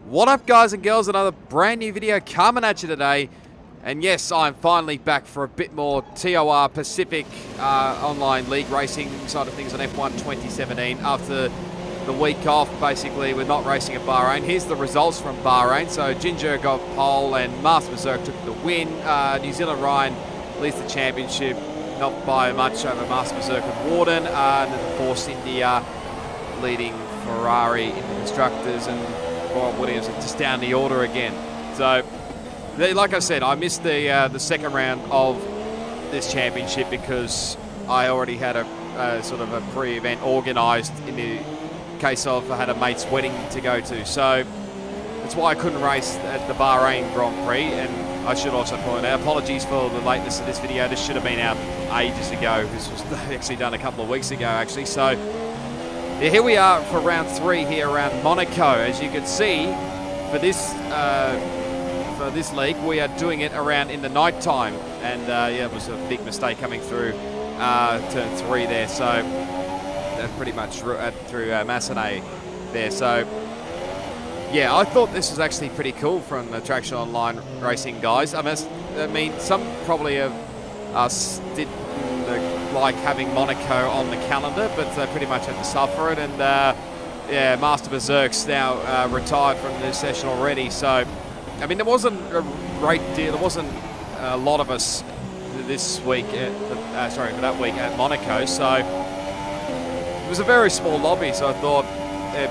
What up, guys and girls? Another brand new video coming at you today. And yes, I'm finally back for a bit more TOR Pacific online league racing side of things on F1 2017. After the week off, basically, we're not racing at Bahrain. Here's the results from Bahrain. So Ginger got pole and Master Berserk took the win. New Zealand Ryan leads the championship, not by much over Master Berserk and Warden. And then, of course, India leading Ferrari in the constructors, and Bob Williams just down the order again. So, like I said, I missed the second round of this championship because I already had a sort of a pre-event organised in the case of I had a mate's wedding to go to. So that's why I couldn't race at the Bahrain Grand Prix. And I should also point out, apologies for the lateness of this video. This should have been out ages ago. This was actually done a couple of weeks ago, actually. So yeah, here we are for round 3 here around Monaco. As you can see, for this league, we are doing it around in the night time, and yeah, it was a big mistake coming through turn 3 there. So pretty much through Massenet there. So yeah, I thought this was actually pretty cool from the Traction Online Racing guys. I mean, some probably of us didn't like having Monaco on the calendar, but pretty much had to suffer it. And yeah, Master Berserk's now retired from this session already. So I mean, there wasn't a great deal. There wasn't a lot of us this week. Sorry, for that week at Monaco. So it was a very small lobby. So I thought,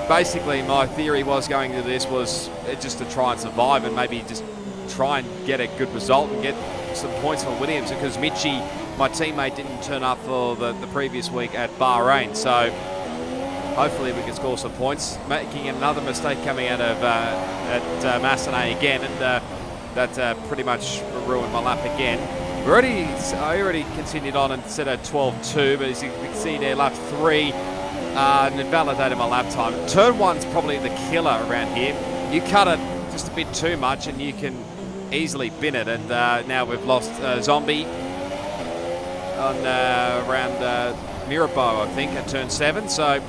basically, my theory was going to this was just to try and survive and maybe just try and get a good result and get some points for Williams, because Mitchie, my teammate, didn't turn up for the previous week at Bahrain. So hopefully we can score some points. Making another mistake coming out of at Massenet again, and that pretty much ruined my lap again. I already continued on and set a 12.2, but as you can see there, lap 3 and invalidated my lap time. Turn 1's probably the killer around here. You cut it just a bit too much and you can easily bin it. And now we've lost Zombie on around Mirabeau, I think, at turn 7. So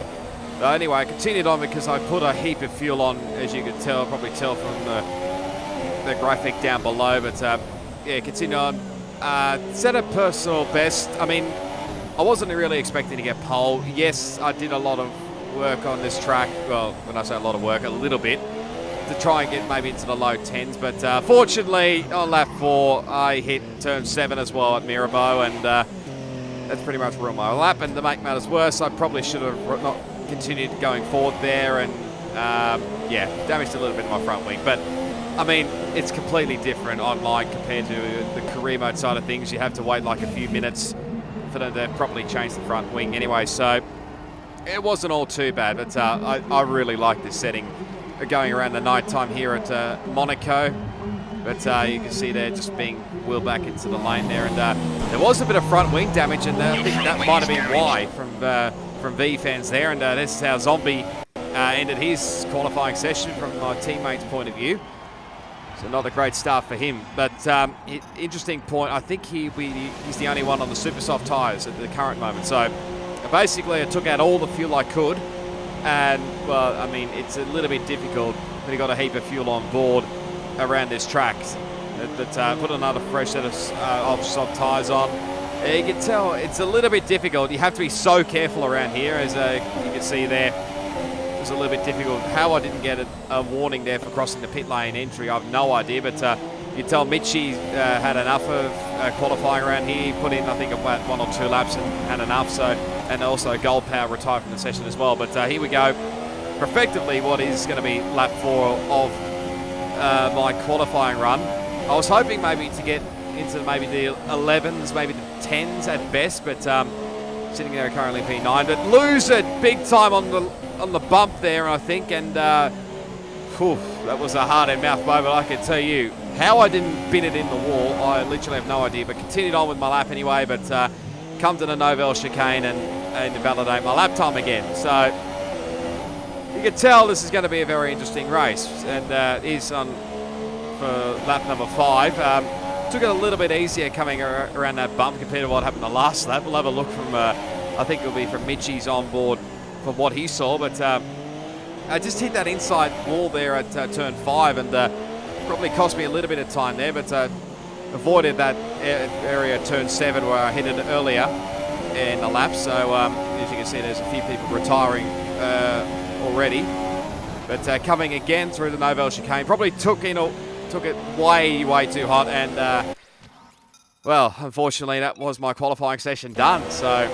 anyway, I continued on because I put a heap of fuel on, as you could tell, probably tell from the graphic down below. But yeah, continue on. Set a personal best. I mean, I wasn't really expecting to get pole. Yes, I did a lot of work on this track. Well, when I say a lot of work, a little bit, to try and get maybe into the low 10s. But fortunately, on lap 4, I hit turn 7 as well at Mirabeau, and that's pretty much ruined my lap. And to make matters worse, I probably should have not continued going forward there, and yeah, damaged a little bit of my front wing. But I mean, it's completely different online compared to the career mode side of things. You have to wait like a few minutes for them to properly change the front wing anyway. So it wasn't all too bad, but I really like this setting going around the night time here at Monaco. But you can see there just being wheeled back into the lane there, and there was a bit of front wing damage, and I think that might have been why from V fans there. And this is how Zombie ended his qualifying session from my teammate's point of view. So not a great start for him. But interesting point, I think he's the only one on the super soft tyres at the current moment. So basically I took out all the fuel I could, and well, I mean, it's a little bit difficult when you got a heap of fuel on board around this track. But put another fresh set of soft tyres on. You can tell it's a little bit difficult. You have to be so careful around here, as you can see there. It was a little bit difficult. How I didn't get a warning there for crossing the pit lane entry, I have no idea. But you tell Mitchie had enough of qualifying around here. He put in, I think, about 1 or 2 laps and had enough. So, and also Gold Power retired from the session as well. But here we go. Effectively, what is going to be lap 4 of my qualifying run. I was hoping maybe to get into maybe the 11s, maybe the 10s at best. But sitting there currently P9, but lose it big time on the bump there, I think, and whew, that was a hard and mouth moment. I can tell you how I didn't bin it in the wall. I literally have no idea, but continued on with my lap anyway. But come to the Novell chicane and invalidate my lap time again. So you can tell this is going to be a very interesting race, and it is on for lap number 5. Took it a little bit easier coming around that bump compared to what happened the last lap. We'll have a look from, I think it'll be from Mitchie's on board from what he saw, but I just hit that inside wall there at turn 5, and probably cost me a little bit of time there, but avoided that area at turn 7 where I hit it earlier in the lap. So as you can see, there's a few people retiring already. But coming again through the Novell chicane, probably took it way too hot, and well, unfortunately, that was my qualifying session done. So,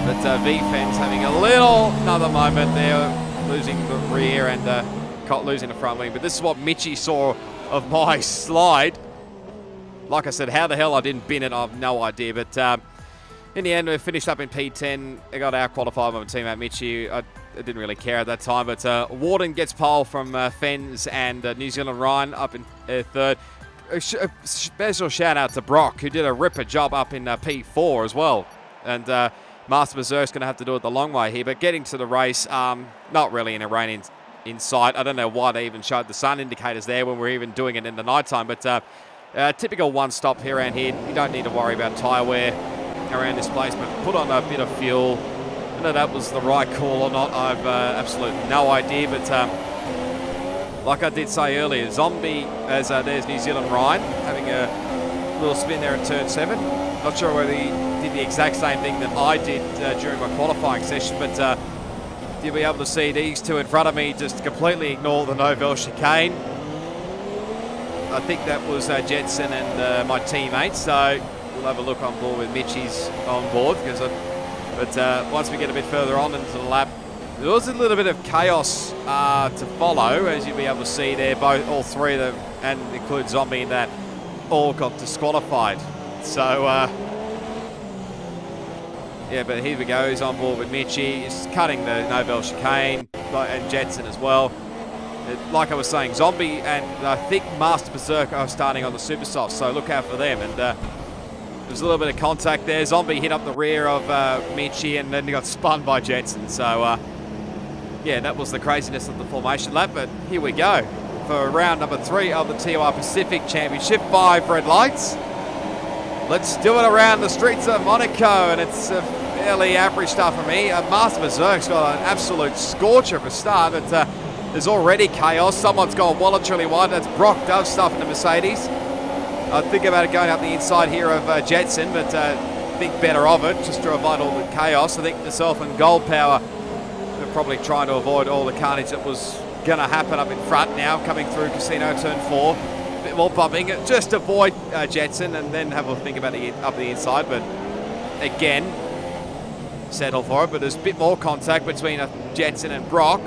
but VFen's having another moment there, losing the rear and losing the front wing. But this is what Mitchie saw of my slide. Like I said, how the hell I didn't bin it, I have no idea. But in the end, we finished up in P10. I got out-qualified by my teammate Mitchie. I didn't really care at that time. But Warden gets pole from Fens, and New Zealand Ryan up in third. A special shout out to Brock, who did a ripper job up in P4 as well. And Master Berserk's going to have to do it the long way here. But getting to the race, not really in a rain in sight. I don't know why they even showed the sun indicators there when we're even doing it in the nighttime. But typical one stop here around here. You don't need to worry about tyre wear around this place, but put on a bit of fuel. Whether that was the right call or not, I've absolutely no idea. But like I did say earlier, Zombie, as there's New Zealand Ryan having a little spin there at turn 7. Not sure whether he did the exact same thing that I did during my qualifying session, but you'll be able to see these two in front of me just completely ignore the Novell chicane. I think that was Jetson and my teammates, so we'll have a look on board with Mitchie's on board. But once we get a bit further on into the lap, there was a little bit of chaos to follow, as you'll be able to see there. All three of them, and include Zombie in that, all got disqualified. So yeah, but here we go. He's on board with Mitchie. He's cutting the Novell chicane, and Jetson as well. Like I was saying, Zombie and I think Master Berserk are starting on the super soft, so look out for them. And there's a little bit of contact there. Zombie hit up the rear of Mitchie, and then he got spun by Jetson. So yeah, that was the craziness of the formation lap. But here we go for round number 3 of the TOR Pacific Championship. 5 red lights. Let's do it around the streets of Monaco, and it's fairly average stuff for me. Master Berserk's got an absolute scorcher for a start, but there's already chaos. Someone's gone well and truly wide. That's BrockDoesStuff in the Mercedes. I think about it going up the inside here of Jetson, but think better of it just to avoid all the chaos. I think myself and Gold Power are probably trying to avoid all the carnage that was going to happen up in front now, coming through Casino Turn 4. A bit more bumping, just avoid Jetson and then have a think about it up the inside. But again, settle for it. But there's a bit more contact between Jetson and Brock.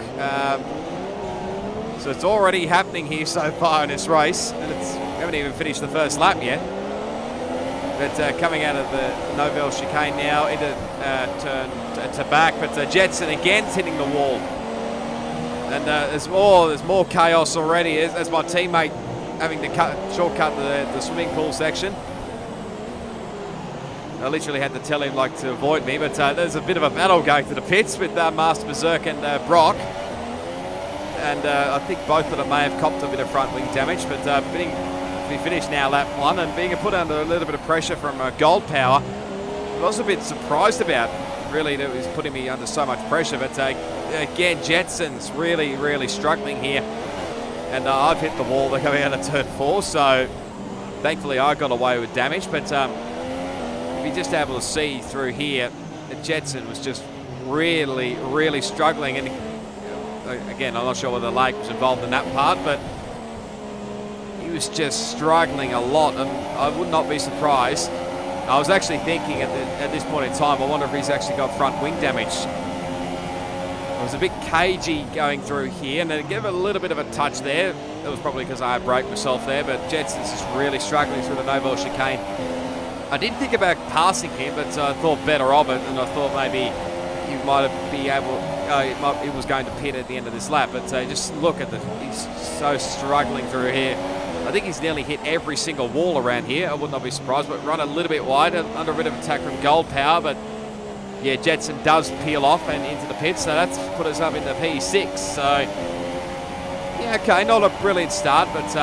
So it's already happening here so far in this race, and we haven't even finished the first lap yet. But coming out of the Novell chicane now into turn to back, but Jetson again's hitting the wall. And there's more chaos already as my teammate having to shortcut the swimming pool section. I literally had to tell him to avoid me, but there's a bit of a battle going to the pits with Master Berserk and Brock. And I think both of them may have copped a bit of front wing damage, but we finished now lap 1 and being put under a little bit of pressure from Gold Power. I was a bit surprised about, really, that was putting me under so much pressure. But again, Jetson's really struggling here. And I've hit the wall. They're coming out of turn 4, so thankfully I got away with damage. But if you're just able to see through here, Jetson was just really struggling. And again, I'm not sure whether the lake was involved in that part, but he was just struggling a lot, and I would not be surprised. I was actually thinking at this point in time, I wonder if he's actually got front wing damage. I was a bit cagey going through here, and then gave it a little bit of a touch there. That was probably because I had braked myself there, but Jetson's just really struggling through the Novell chicane. I didn't think about passing him, but I thought better of it, and I thought maybe he might be able. He was going to pit at the end of this lap, but just look at he's so struggling through here. I think he's nearly hit every single wall around here. I would not be surprised, but run a little bit wide under a bit of attack from Gold Power. But yeah, Jetson does peel off and into the pit, so that's put us up into P6. So yeah, okay, not a brilliant start, but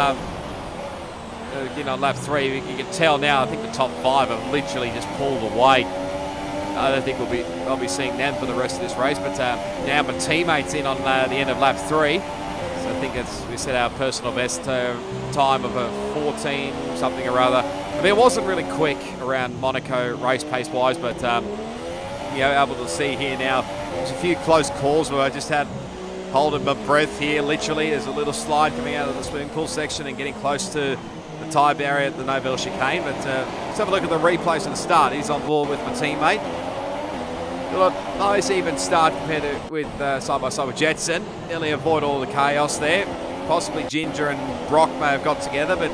on lap 3, you can tell now. I think the top 5 have literally just pulled away. I don't think I'll be seeing them for the rest of this race. But now my teammates in on the end of lap 3. So I think we set our personal best time of a 14 something or other. I mean, it wasn't really quick around Monaco race pace wise, but able to see here now. There's a few close calls where I just had holding my breath here. Literally, there's a little slide coming out of the swimming pool section and getting close to the tyre barrier at the Novelle chicane. But let's have a look at the replays at the start. He's on board with my teammate. Got a nice even start compared to with side by side with Jetson. Nearly avoid all the chaos there. Possibly Ginger and Brock may have got together, but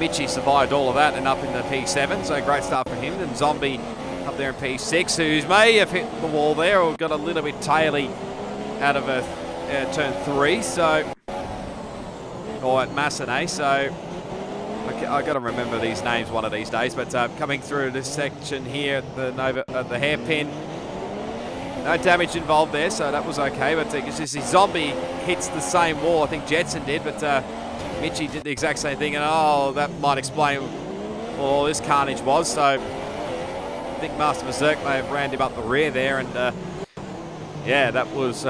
Mitchie survived all of that and up in the P7. So great start for him. And Zombie up there in P6, who may have hit the wall there or got a little bit taily out of a turn 3. So, or at Massenet. So I got to remember these names one of these days. But coming through this section here at the hairpin, no damage involved there, so that was okay. But it's just his Zombie hits the same wall. I think Jetson did, but Mitchie did the exact same thing, and that might explain what all this carnage was. So I think Master Berserk may have ran him up the rear there, and that was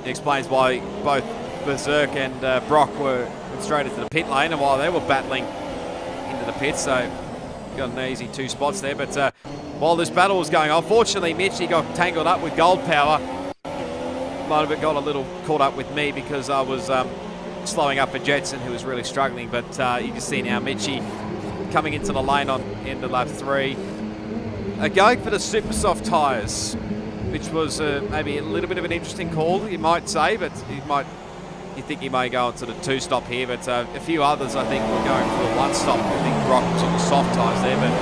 explains why both Berserk and Brock were straight into the pit lane, and while they were battling into the pits, so got an easy 2 spots there. But while this battle was going on, fortunately Mitchie got tangled up with Gold Power. Might have got a little caught up with me because I was slowing up for Jetson, who was really struggling. But you can see now Mitchie coming into the lane on end of lap 3. Going for the super soft tyres, which was maybe a little bit of an interesting call, you might say, but you think he may go onto the 2-stop here, but a few others I think were going for the 1-stop. I think Brock took the soft tyres there, but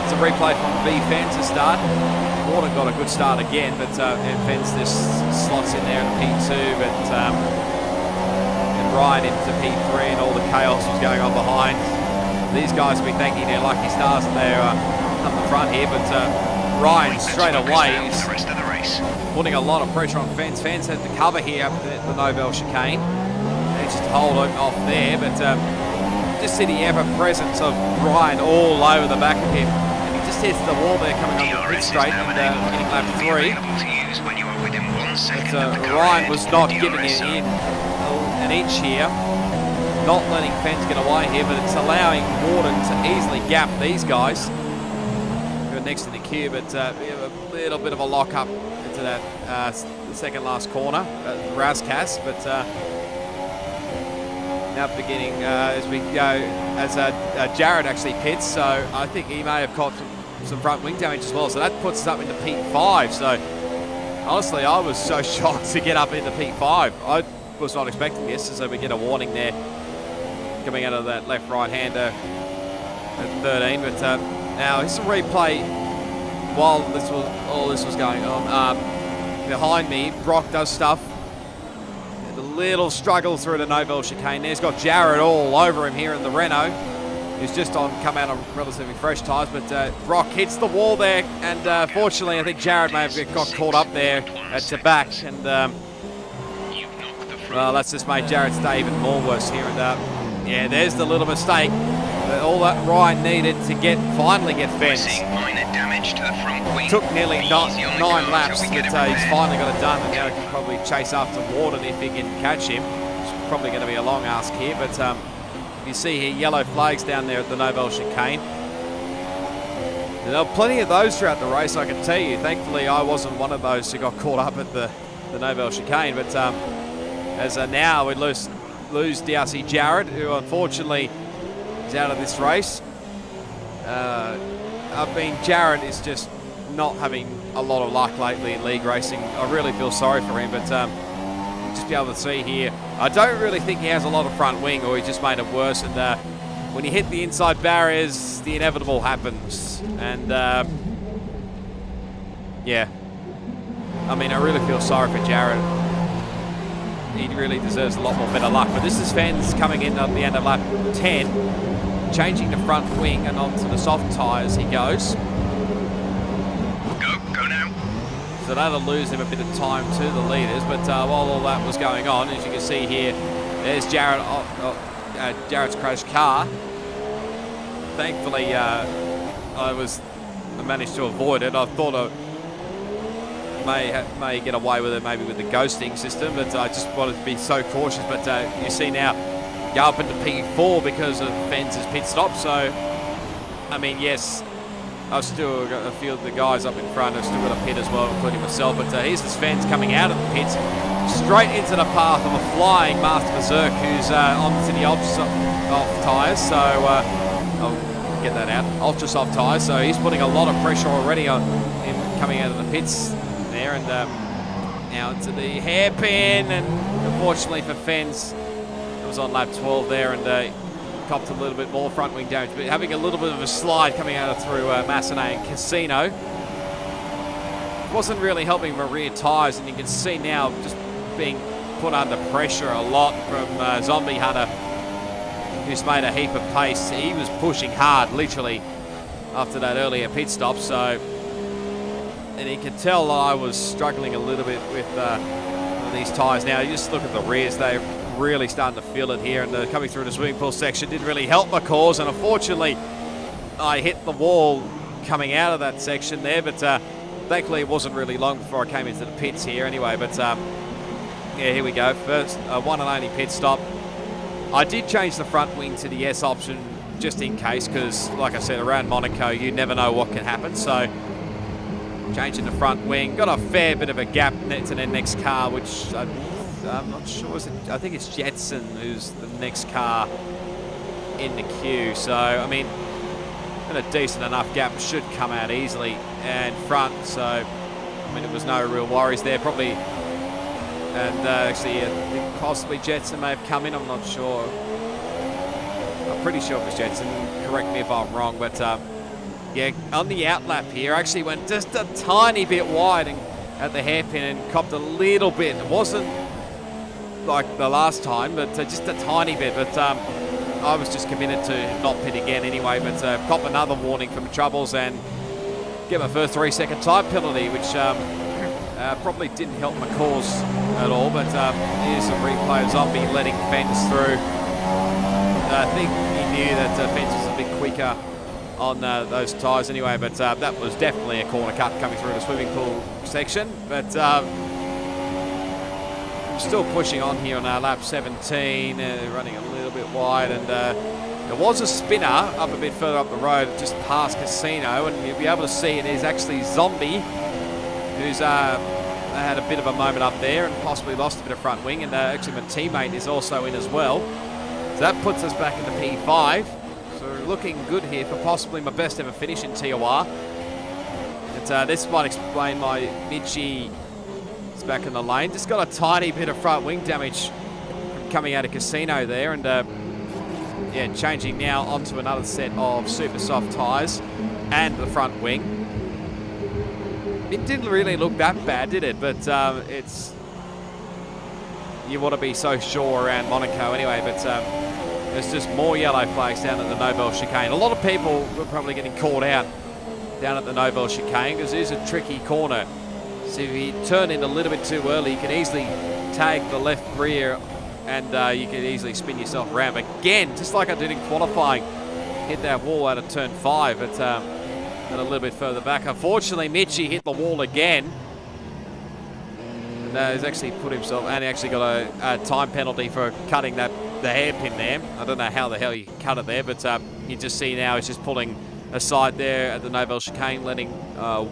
it's a replay from Fence's start. Warden got a good start again, but Fence this slots in there in P2, but and Ryan into P3, and all the chaos was going on behind. These guys will be thanking their lucky stars that they're up the front here, but Ryan straight away is putting a lot of pressure on Fence. Fence had to cover here up the Novelle chicane. They just hold off there, but just see the ever-presence of Ryan all over the back of him. And he just hits the wall there coming up the pit straight and getting lap 3. But Ryan was not giving it in an inch here. Not letting Fence get away here, but it's allowing Warden to easily gap these guys who are next in the queue. But we have a little bit of a lock-up into that second last corner, Razcas, but now beginning as we go, as Jarad actually pits, so I think he may have caught some front wing damage as well, so that puts us up into P5. So honestly, I was so shocked to get up into P5. I was not expecting this, so we get a warning there coming out of that left-right hander at 13. But now it's a replay while all this was going on. Behind me, BrockDoesStuff. A little struggle through the Novelle chicane there. He's got Jarad all over him here in the Renault. He's just come out on relatively fresh tyres, but Brock hits the wall there, and fortunately I think Jarad may have got caught up there at the back, and well, that's just made Jarad's day even more worse here. And yeah, there's the little mistake. All that Ryan needed to finally get Fence. Took nearly nine laps, but he's finally got it done, and now he can probably chase after Warden if he can catch him. It's probably going to be a long ask here, but you see here yellow flags down there at the Novelle chicane. There were plenty of those throughout the race, I can tell you. Thankfully, I wasn't one of those who got caught up at the Novelle chicane, but as now we lose DRC Jarad, who unfortunately is out of this race. Jarad is just not having a lot of luck lately in league racing. I really feel sorry for him, but just be able to see here, I don't really think he has a lot of front wing, or he just made it worse. And when you hit the inside barriers, the inevitable happens. And yeah, I mean, I really feel sorry for Jarad. He really deserves a lot more better luck. But this is Fens coming in at the end of lap 10, changing the front wing and onto the soft tyres he goes. Go now. So that'll lose him a bit of time to the leaders. But while all that was going on, as you can see here, there's Jarad, Jarad's crashed car. Thankfully, I was managed to avoid it. I thought I may get away with it maybe with the ghosting system, but I just wanted to be so cautious. But you see now, go up into P4 because of Fenz's pit stop. So, I mean, yes, I've still got a few of the guys up in front. I've still got a pit as well, including myself. But here's this Fenz coming out of the pits, straight into the path of a flying Master Berserk, who's onto the ultra-soft tyres. So, I'll get that out. Ultra-soft tyres. So he's putting a lot of pressure already on him coming out of the pits there. And now into the hairpin. And unfortunately for Fenz, it was on lap 12 there, and copped a little bit more front wing damage, but having a little bit of a slide coming out through Massenet and Casino. Wasn't really helping my rear tyres, and you can see now just being put under pressure a lot from Zombie Hunter, who's made a heap of pace. He was pushing hard, literally, after that earlier pit stop, so... And you can tell I was struggling a little bit with these tyres now. You just look at the rears, they're really starting to feel it here, and coming through the swimming pool section didn't really help my cause, and unfortunately I hit the wall coming out of that section there, but thankfully it wasn't really long before I came into the pits here anyway. But yeah, here we go, first one and only pit stop. I did change the front wing to the S option just in case, because like I said, around Monaco you never know what can happen. So changing the front wing, got a fair bit of a gap to the next car, which I'm not sure, I think it's Jetson who's the next car in the queue. So, I mean, got a decent enough gap, should come out easily and front. So, I mean, there was no real worries there, probably. And actually, I think possibly Jetson may have come in, I'm not sure. I'm pretty sure it was Jetson, correct me if I'm wrong. But, yeah, on the outlap here, I actually went just a tiny bit wide and at the hairpin and copped a little bit. It wasn't like the last time, but just a tiny bit. But I was just committed to not pit again anyway, but cop another warning from Troubles and get my first 3-second time penalty, which probably didn't help my cause at all. But here's a replay of Zombie letting Fenz through. I think he knew that Fenz was a bit quicker on those tyres anyway, but that was definitely a corner cut coming through the swimming pool section. But still pushing on here on lap 17, running a little bit wide, and there was a spinner up a bit further up the road just past Casino, and you'll be able to see it is actually Zombie who's had a bit of a moment up there and possibly lost a bit of front wing, and actually my teammate is also in as well. So that puts us back into P5. So looking good here for possibly my best ever finish in TOR. And this might explain my Mitchie back in the lane. Just got a tiny bit of front wing damage coming out of Casino there, and yeah, changing now onto another set of super soft tyres and the front wing. It didn't really look that bad, did it? But it's, you want to be so sure around Monaco anyway. But there's just more yellow flags down at the Nobel chicane. A lot of people were probably getting caught out down at the Nobel chicane because it is a tricky corner. So if you turn in a little bit too early, you can easily tag the left rear, and you can easily spin yourself around. But again, just like I did in qualifying, hit that wall out of turn 5, but and a little bit further back. Unfortunately, Mitchie hit the wall again. And he's actually put himself, and he actually got a time penalty for cutting the hairpin there. I don't know how the hell you cut it there, but you just see now he's just pulling aside there at the Nobel chicane, letting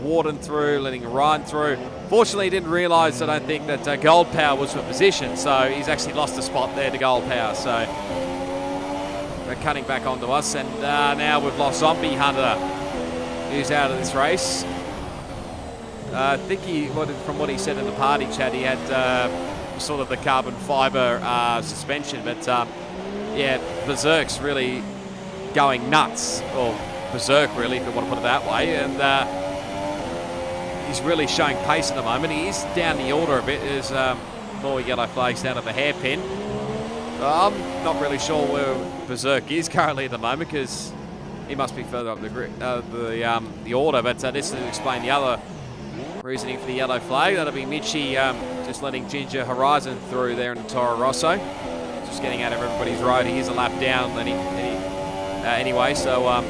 Warden through, letting Ryan through. Fortunately, he didn't realise, I don't think, that Gold Power was for position, so he's actually lost a spot there to Gold Power. So they're cutting back onto us, and now we've lost Zombie Hunter, who's out of this race. I think from what he said in the party chat, he had sort of the carbon fibre suspension, but yeah, Berserk's really going nuts, or Berserk really, if you want to put it that way, and he's really showing pace at the moment. He is down the order a bit. There's more yellow flags down at the hairpin. I'm not really sure where Berserk is currently at the moment, because he must be further up the order, but this will explain the other reasoning for the yellow flag. That'll be Mitchie just letting Ginger Horizon through there in the Toro Rosso. Just getting out of everybody's road. He is a lap down anyway, so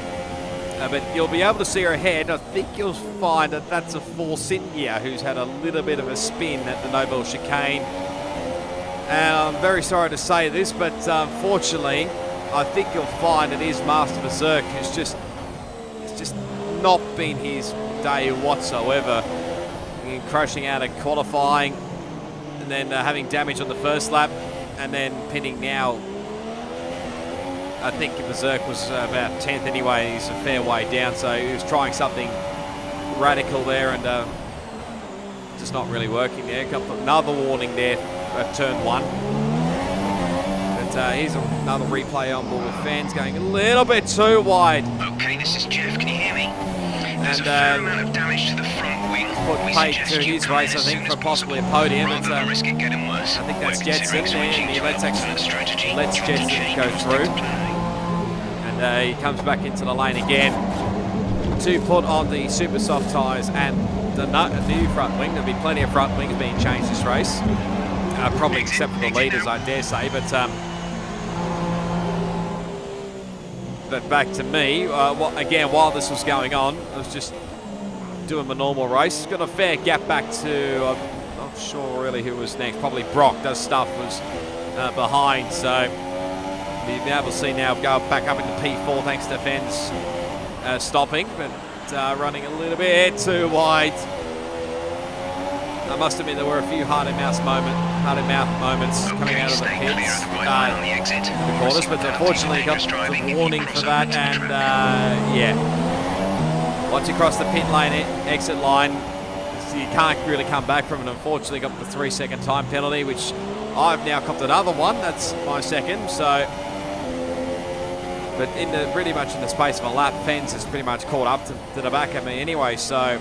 But you'll be able to see her ahead. I think you'll find that that's a Force India who's had a little bit of a spin at the Nobel chicane. And I'm very sorry to say this, but unfortunately, I think you'll find it is Master Berserk who's just not been his day whatsoever. Crashing out at qualifying and then having damage on the first lap and then pinning now. I think Berserk was about 10th anyway. He's a fair way down, so he was trying something radical there and just not really working there. Got another warning there at turn 1. But here's another replay on board with fans going a little bit too wide. Okay, this is Jeff. Can you hear me? There's a fair amount of damage to the front wing. Put paid to his race, I think, for possibly a podium. It's, I think that's Jetson, and he lets Jetson go through. And he comes back into the lane again to put on the super soft tyres and the new front wing. There'll be plenty of front wings being changed this race, probably except for the leaders, I dare say. But back to me, again, while this was going on, I was just doing my normal race. Got a fair gap back to, I'm not sure really who was next, probably BrockDoesStuff was behind, so you'll be able to see now go back up into P4 thanks to Fens stopping, but running a little bit too wide. I must admit there were a few heart-in-mouth moments coming out of the pits, the corners, but unfortunately got the warning for that, and yeah. Once you cross the pit lane, exit line, so you can't really come back from it. Unfortunately got the 3-second time penalty, which I've now copped another one. That's my second, so... But pretty much in the space of a lap, Fens has pretty much caught up to the back of me anyway, so...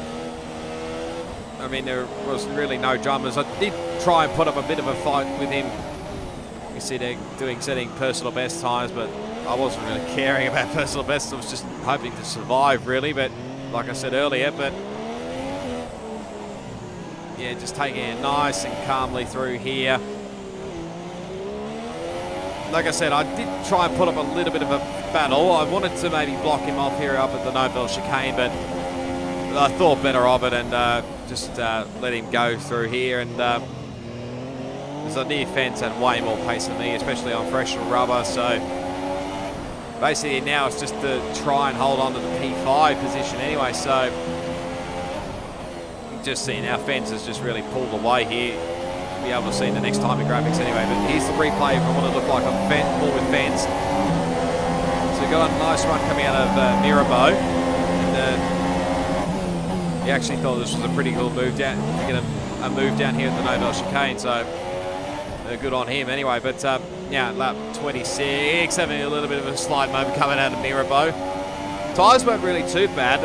I mean, there was really no dramas. I did try and put up a bit of a fight with him. You see they're setting personal best times, but I wasn't really caring about personal best. I was just hoping to survive, really. But like I said earlier, but yeah, just taking it nice and calmly through here. Like I said, I did try and put up a little bit of a battle. I wanted to maybe block him off here up at the Nobel chicane, but I thought better of it and just let him go through here. And because I knew Fens had way more pace than me, especially on fresher rubber. So basically now it's just to try and hold on to the P5 position anyway. So you just see now Fens has just really pulled away here. You'll be able to see in the next timing graphics anyway. But here's the replay of what it looked like on board with Fens. So got a nice run coming out of Mirabeau. And, he actually thought this was a pretty cool move down to get a move down here at the Nobel chicane, so good on him anyway. But yeah, lap 26, having a little bit of a slide moment coming out of Mirabeau. Tyres weren't really too bad.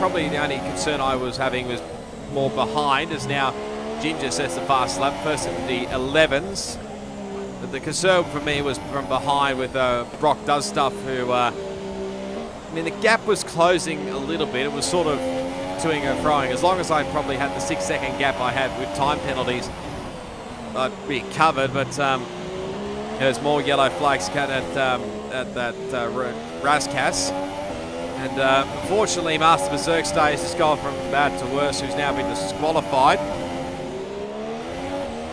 Probably the only concern I was having was more behind, as now Ginger sets the fast lap, first in the 11s. But the concern for me was from behind with BrockDoesStuff, who, I mean, the gap was closing a little bit. It was sort of toing and froing. As long as I probably had the 6-second gap I had with time penalties, I'd be covered. But there's more yellow flags cut at that Raskas. And unfortunately, Master Berserk Stays has gone from bad to worse, who's now been disqualified.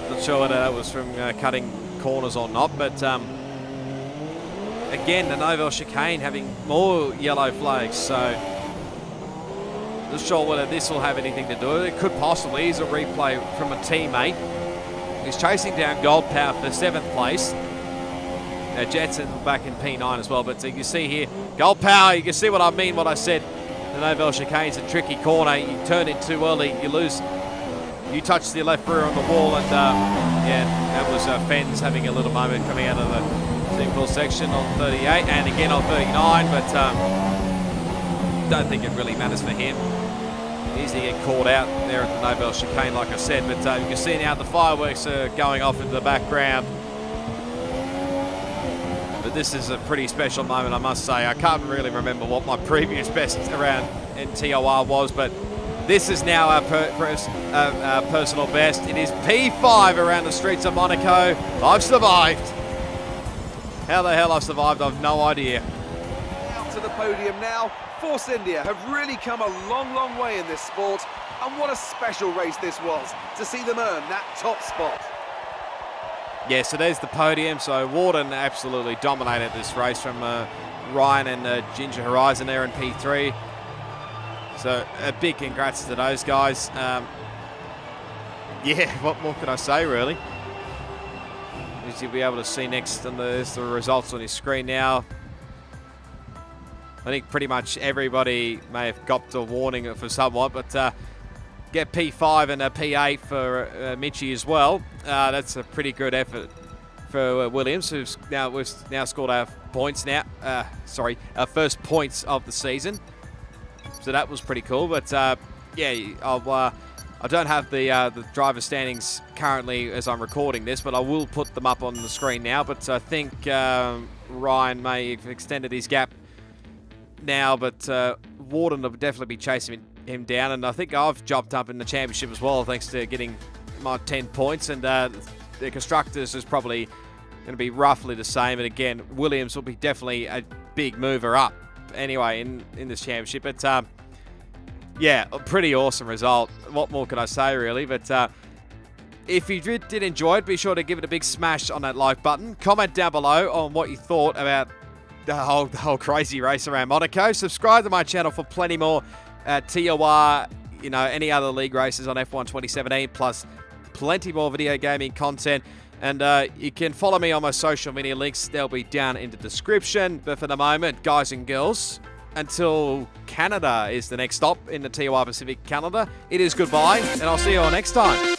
Not sure whether that was from cutting corners or not, but again, the Nobel chicane having more yellow flags, so not sure whether this will have anything to do with it. It could possibly. Here's a replay from a teammate. He's chasing down Gold Power for 7th place. Now Jetson back in P9 as well, but you can see here, Gold Power, you can see what I mean, what I said. The Nobel chicane's a tricky corner. You turn in too early, you lose. You touch the left rear on the wall, and yeah, that was Fens having a little moment coming out of the single section on 38 and again on 39, but don't think it really matters for him. Easy to get caught out there at the Nobel chicane, like I said, but you can see now the fireworks are going off in the background. But this is a pretty special moment, I must say. I can't really remember what my previous best around in TOR was, but this is now our personal best. It is P5 around the streets of Monaco. I've survived. How the hell I've survived, I've no idea. Out to the podium now. Force India have really come a long, long way in this sport, and what a special race this was to see them earn that top spot. Yeah, so there's the podium. So Warden absolutely dominated this race from Ryan and Ginger Horizon there in P3. So a big congrats to those guys. Yeah, what more can I say, really? As you'll be able to see next on the results on your screen now. I think pretty much everybody may have got a warning for somewhat, but get P5 and a P8 for Mitchie as well. That's a pretty good effort for Williams, we've now scored our points now. Our first points of the season. So that was pretty cool. But yeah, I don't have the driver standings currently as I'm recording this, but I will put them up on the screen now. But I think Ryan may have extended his gap now, but Warden will definitely be chasing him down, and I think I've jumped up in the championship as well thanks to getting my 10 points, and the constructors is probably going to be roughly the same, and again Williams will be definitely a big mover up anyway in this championship. But yeah, a pretty awesome result. What more can I say, really? But if you did enjoy it, be sure to give it a big smash on that like button. Comment down below on what you thought about the whole crazy race around Monaco. Subscribe to my channel for plenty more TOR, any other league races on F1 2017, plus plenty more video gaming content. And you can follow me on my social media links. They'll be down in the description. But for the moment, guys and girls, until Canada is the next stop in the TOR Pacific Canada, it is goodbye, and I'll see you all next time.